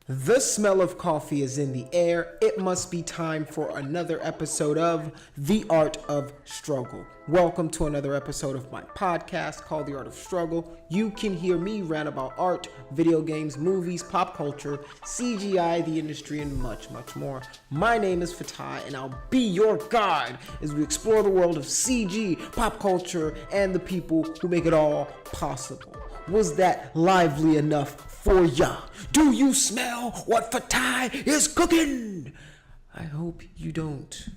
The smell of coffee is in the air. It must be time for another episode of The Art of Struggle. Welcome to another episode of my podcast called The Art of Struggle. You can hear me rant about art, video games, movies, pop culture, CGI, the industry, and much, much more. My name is Fatai, and I'll be your guide as we explore the world of CG, pop culture, and the people who make it all possible. Was that lively enough for ya? Do you smell what Fatai is cooking? I hope you don't.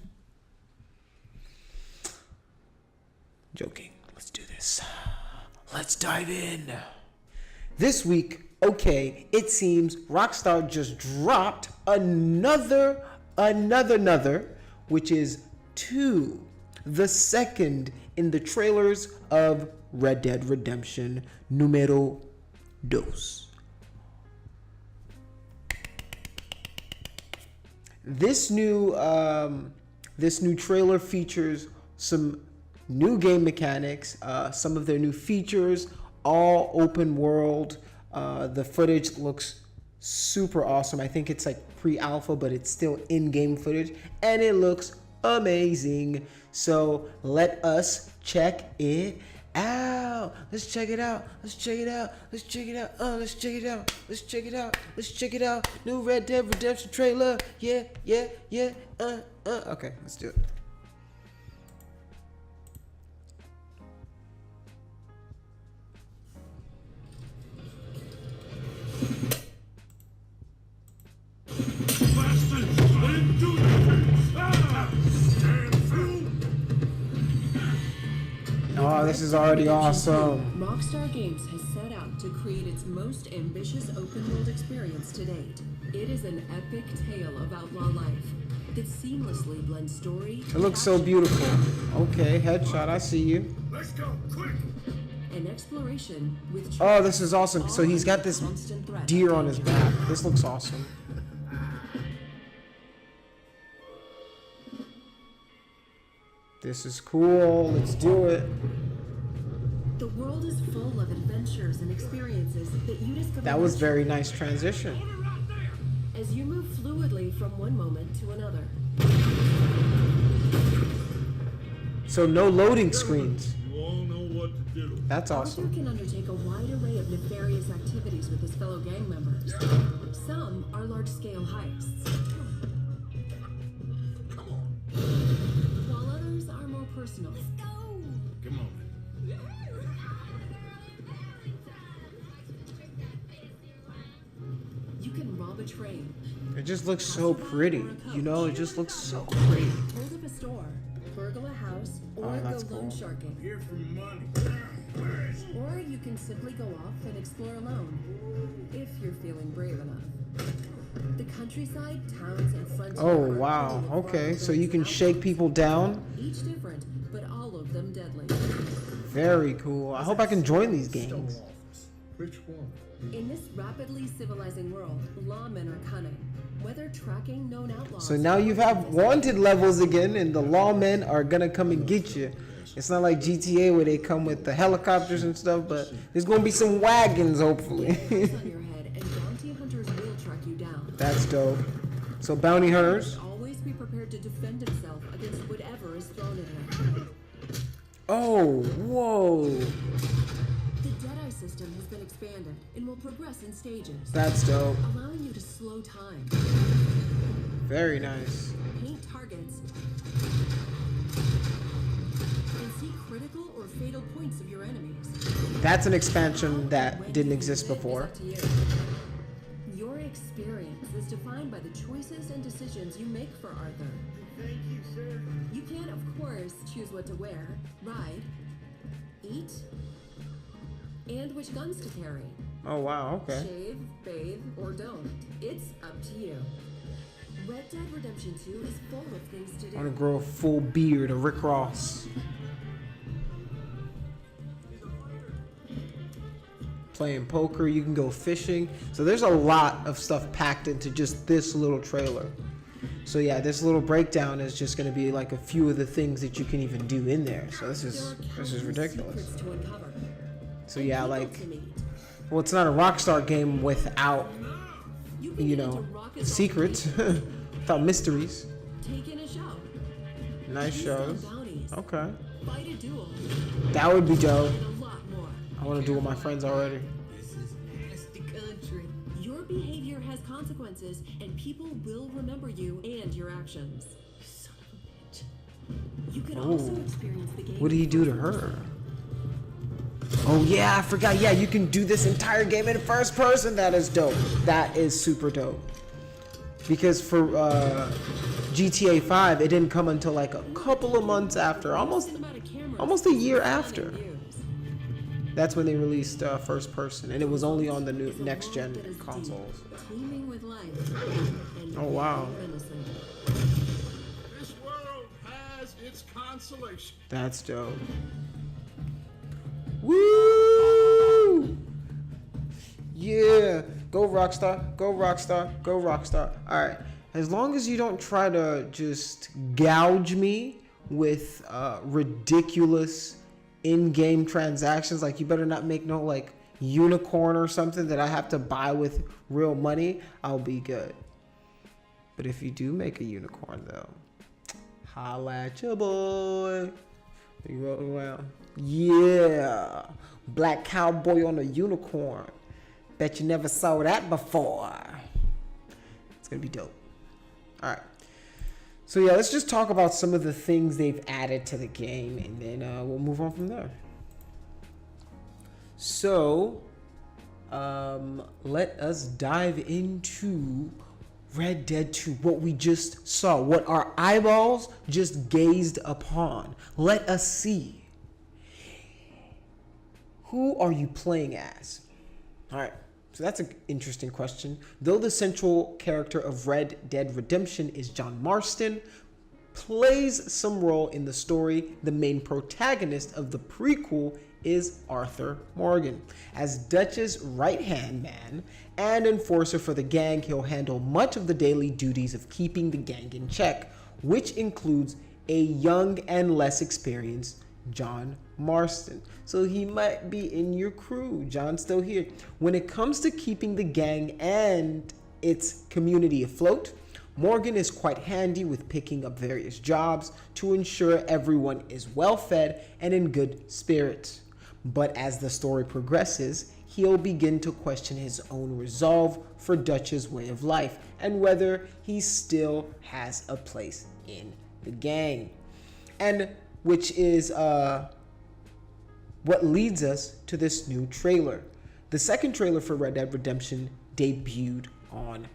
Joking. Let's do this. Let's dive in. This week, it seems Rockstar just dropped another, which is 2, the second in the trailers of Red Dead Redemption Numero 2. This new trailer features some new game mechanics, some of their new features, all open world. The footage looks super awesome. I think it's like pre-alpha, but it's still in-game footage, and it looks amazing. So let us check it out. Let's check it out. Let's check it out. Let's check it out. Let's check it out. Let's check it out. Let's check it out. New Red Dead Redemption trailer. Yeah. Okay, let's do it. Oh, this is already awesome. Rockstar Games has set out to create its most ambitious open-world experience to date. It is an epic tale of outlaw life that seamlessly blends story. It looks so beautiful. Okay, headshot, I see you. Let's go, quick! An exploration with. Oh, this is awesome. So he's got this deer on his back. This looks awesome. This is cool. Let's do it. The world is full of adventures and experiences that you discover. That was very nice transition. As you move fluidly from one moment to another. So no loading screens. You all know what to do. That's awesome. Arthur can undertake a wide array of nefarious activities with his fellow gang members. Some are large-scale heists. Come on. While others are more personal. Let's go! Come on. You can rob a train. It just looks so pretty. You know, it just looks so pretty. Hold up a store, burgle a house, or Oh, go that's loan cool. sharking. Here for money. Where is it? Or you can simply go off and explore alone, if you're feeling brave enough. The countryside, towns, and frontier. Oh, are wow. full of Okay, so farmlands you can and shake people down. each different, but all of them deadly. Very cool. I hope I can join these games. Which one? In this rapidly civilizing world, lawmen are cunning. Whether tracking known outlaws. So now you have wanted levels again, and the lawmen are gonna come and get you. It's not like GTA where they come with the helicopters and stuff, but there's gonna be some wagons, hopefully. Get on your head, and bounty hunters will track you down. That's dope. So bounty hunters. Always be prepared to defend himself against whatever is thrown at him. Oh, whoa. The Deadeye system has been expanded and will progress in stages, That's dope. allowing you to slow time, Very nice. paint targets, and see critical or fatal points of your enemies. That's an expansion that didn't exist When you before. live is up to you. Your experience is defined by the choices and decisions you make for Arthur. Thank you, sir. You can, of course, choose what to wear, ride, eat, and which guns to carry. Oh, wow, okay. Shave, bathe, or don't. It's up to you. Red Dead Redemption 2 is full of things to I want to do. grow a full beard, a Rick Ross. Playing poker, you can go fishing. So there's a lot of stuff packed into just this little trailer. So yeah, this little breakdown is just going to be like a few of the things that you can even do in there. So this is ridiculous. Secrets to uncover. So yeah, And like, people to meet. well, it's not a Rockstar game without can you get know, into rocket secrets, alternation, without mysteries. take in a show, Nice feast on shows. bounties, Okay. fight a duel, That would be dope. and a lot more. I want to do with my friends already. This is nasty country. Your behavior has consequences, and people will remember you and your actions. Son of a bitch. You could also Ooh. experience the game. What did he do to in first her? person. Oh yeah, I forgot. Yeah, you can do this entire game in first person. That is dope. That is super dope. Because for GTA 5, it didn't come until like a couple of months after, almost a year after. That's when they released first person, and it was only on the new next gen consoles. Teeming with life. And Oh, wow. innocent. This world has its consolation. That's dope. Woo! Yeah, go Rockstar, go Rockstar, go Rockstar. All right, as long as you don't try to just gouge me with ridiculous in-game transactions, like you better not make no like unicorn or something that I have to buy with real money, I'll be good. But if you do make a unicorn though, holla at your boy. You rolling around. Yeah. Black cowboy on a unicorn. Bet you never saw that before. It's gonna be dope. Alright. So yeah, let's just talk about some of the things they've added to the game, and then we'll move on from there. So let us dive into Red Dead 2, what we just saw, what our eyeballs just gazed upon. Let us see. Who are you playing as? All right, so that's an interesting question. Though the central character of Red Dead Redemption is John Marston, plays some role in the story, the main protagonist of the prequel is Arthur Morgan. As Dutch's right-hand man and enforcer for the gang, he'll handle much of the daily duties of keeping the gang in check, which includes a young and less experienced John Marston. So he might be in your crew. John's still here. When it comes to keeping the gang and its community afloat, Morgan is quite handy with picking up various jobs to ensure everyone is well fed and in good spirits. But as the story progresses, he'll begin to question his own resolve for Dutch's way of life and whether he still has a place in the gang. And which is what leads us to this new trailer. The second trailer for Red Dead Redemption debuted on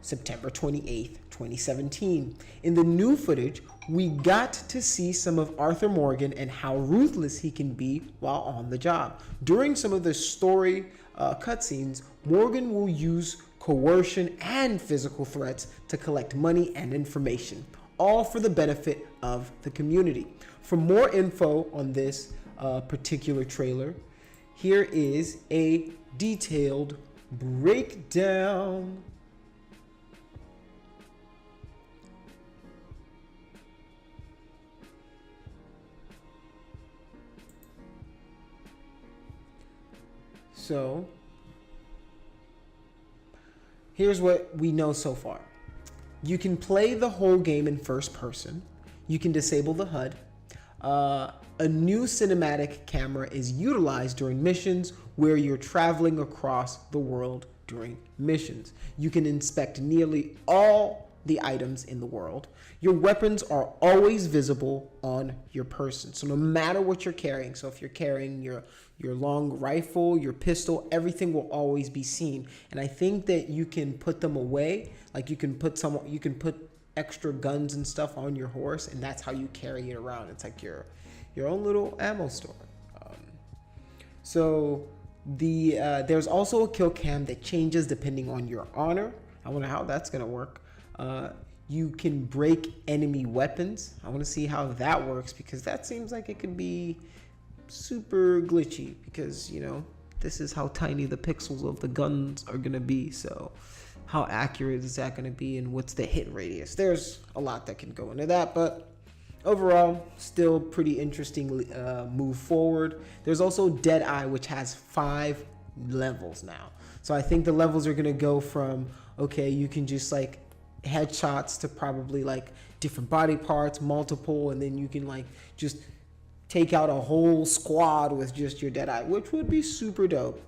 September 28th, 2017. In the new footage, we got to see some of Arthur Morgan and how ruthless he can be while on the job. During some of the story cutscenes, Morgan will use coercion and physical threats to collect money and information, all for the benefit of the community. For more info on this particular trailer, here is a detailed breakdown. So, here's what we know so far. You can play the whole game in first person. You can disable the HUD. A new cinematic camera is utilized during missions where you're traveling across the world during missions. You can inspect nearly all the items in the world. Your weapons are always visible on your person. So no matter what you're carrying, so if you're carrying your long rifle, your pistol, everything will always be seen. And I think that you can put them away. Like you can put extra guns and stuff on your horse, and that's how you carry it around. It's like your own little ammo store. So there's also a kill cam that changes depending on your honor. I wonder how that's gonna work. You can break enemy weapons. I want to see how that works because that seems like it could be super glitchy because, you know, this is how tiny the pixels of the guns are going to be. So how accurate is that going to be and what's the hit radius? There's a lot that can go into that, but overall, still pretty interesting move forward. There's also Deadeye, which has 5 levels now. So I think the levels are gonna go from, okay, you can just like headshots to probably like different body parts, multiple, and then you can like just take out a whole squad with just your Deadeye, which would be super dope.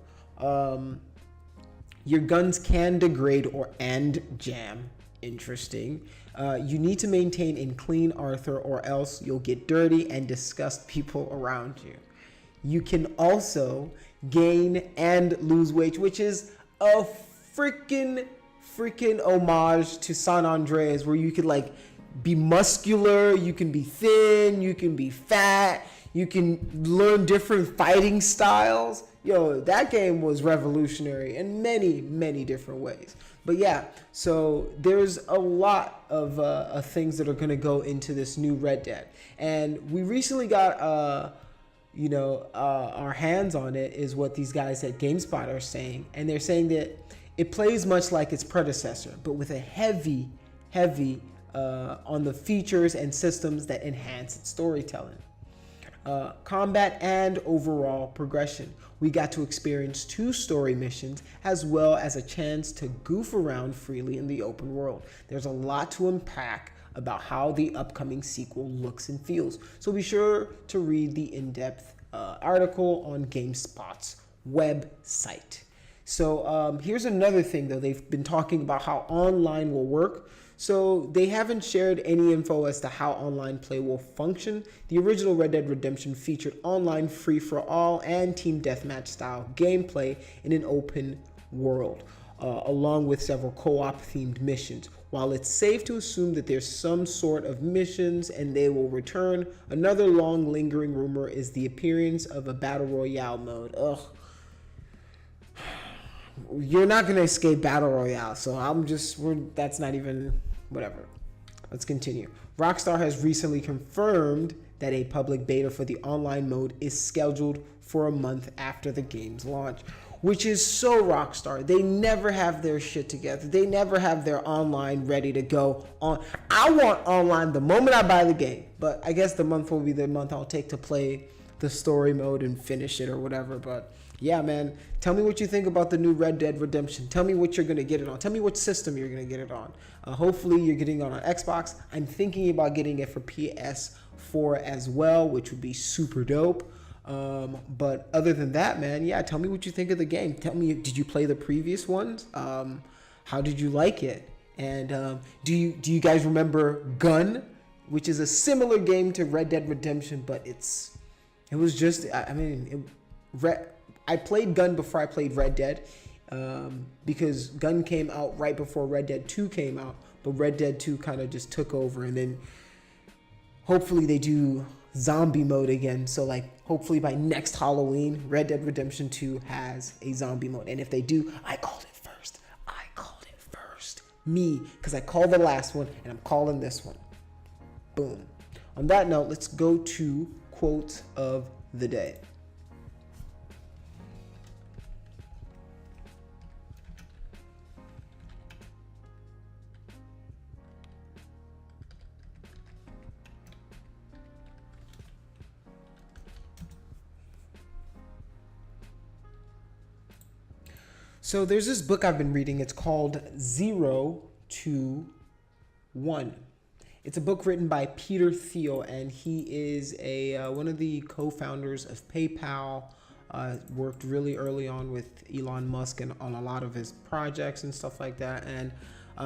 Your guns can degrade and jam. Interesting. You need to maintain in clean Arthur or else you'll get dirty and disgust people around you. You can also gain and lose weight, which is a freaking homage to San Andreas, where you could like be muscular, you can be thin, you can be fat, you can learn different fighting styles. Yo, that game was revolutionary in many different ways. But yeah, so there's a lot of things that are going to go into this new Red Dead. And we recently got, our hands on it, is what these guys at GameSpot are saying. And they're saying that it plays much like its predecessor, but with a heavy on the features and systems that enhance its storytelling. Combat and overall progression. We got to experience 2 story missions as well as a chance to goof around freely in the open world. There's a lot to unpack about how the upcoming sequel looks and feels, so be sure to read the in-depth article on GameSpot's website. So here's another thing though. They've been talking about how online will work. So they haven't shared any info as to how online play will function. The original Red Dead Redemption featured online free-for-all and team deathmatch style gameplay in an open world, along with several co-op themed missions. While it's safe to assume that there's some sort of missions and they will return, another long lingering rumor is the appearance of a battle royale mode. You're not going to escape battle royale, so that's not even whatever. Let's continue. Rockstar has recently confirmed that a public beta for the online mode is scheduled for a month after the game's launch, which is so Rockstar. They never have their shit together. They never have their online ready to go on. I want online the moment I buy the game, but I guess the month will be the month I'll take to play the story mode and finish it or whatever. But yeah, man, tell me what you think about the new Red Dead Redemption. Tell me what you're going to get it on. Tell me what system you're going to get it on. Hopefully you're getting it on Xbox. I'm thinking about getting it for PS4 as well, which would be super dope. But other than that, man, yeah, tell me what you think of the game. Tell me, did you play the previous ones? How did you like it? And do you guys remember Gun, which is a similar game to Red Dead Redemption, but it was just, I played Gun before I played Red Dead, because Gun came out right before Red Dead 2 came out, but Red Dead 2 kind of just took over, and then hopefully they do zombie mode again. So like hopefully by next Halloween, Red Dead Redemption 2 has a zombie mode. And if they do, I called it first. Me, because I called the last one and I'm calling this one. Boom. On that note, let's go to quotes of the day. So there's this book I've been reading. It's called 0 to 1. It's a book written by Peter Thiel, and he is one of the co-founders of PayPal. Worked really early on with Elon Musk and on a lot of his projects and stuff like that. And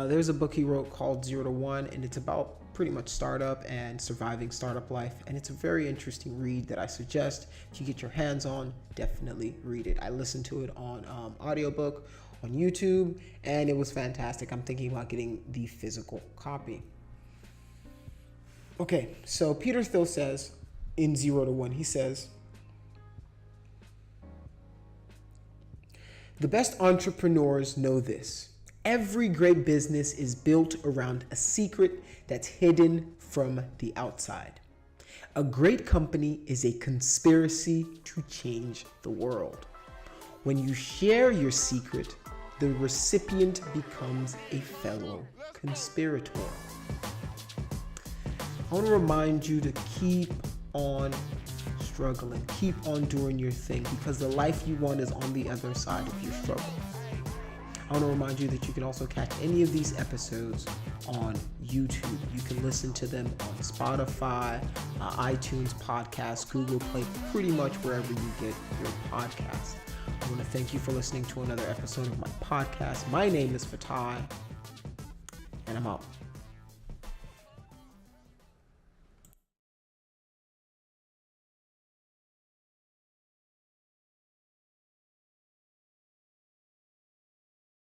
there's a book he wrote called 0 to 1, and it's about pretty much startup and surviving startup life. And it's a very interesting read that I suggest if you get your hands on, definitely read it. I listened to it on audiobook on YouTube, and it was fantastic. I'm thinking about getting the physical copy. Okay, so Peter Thiel says in 0 to 1, he says, the best entrepreneurs know this. Every great business is built around a secret that's hidden from the outside. A great company is a conspiracy to change the world. When you share your secret, the recipient becomes a fellow conspirator. I want to remind you to keep on struggling. Keep on doing your thing, because the life you want is on the other side of your struggle. I want to remind you that you can also catch any of these episodes on YouTube. You can listen to them on Spotify, iTunes Podcasts, Google Play, pretty much wherever you get your podcasts. I want to thank you for listening to another episode of my podcast. My name is Fatai, and I'm out.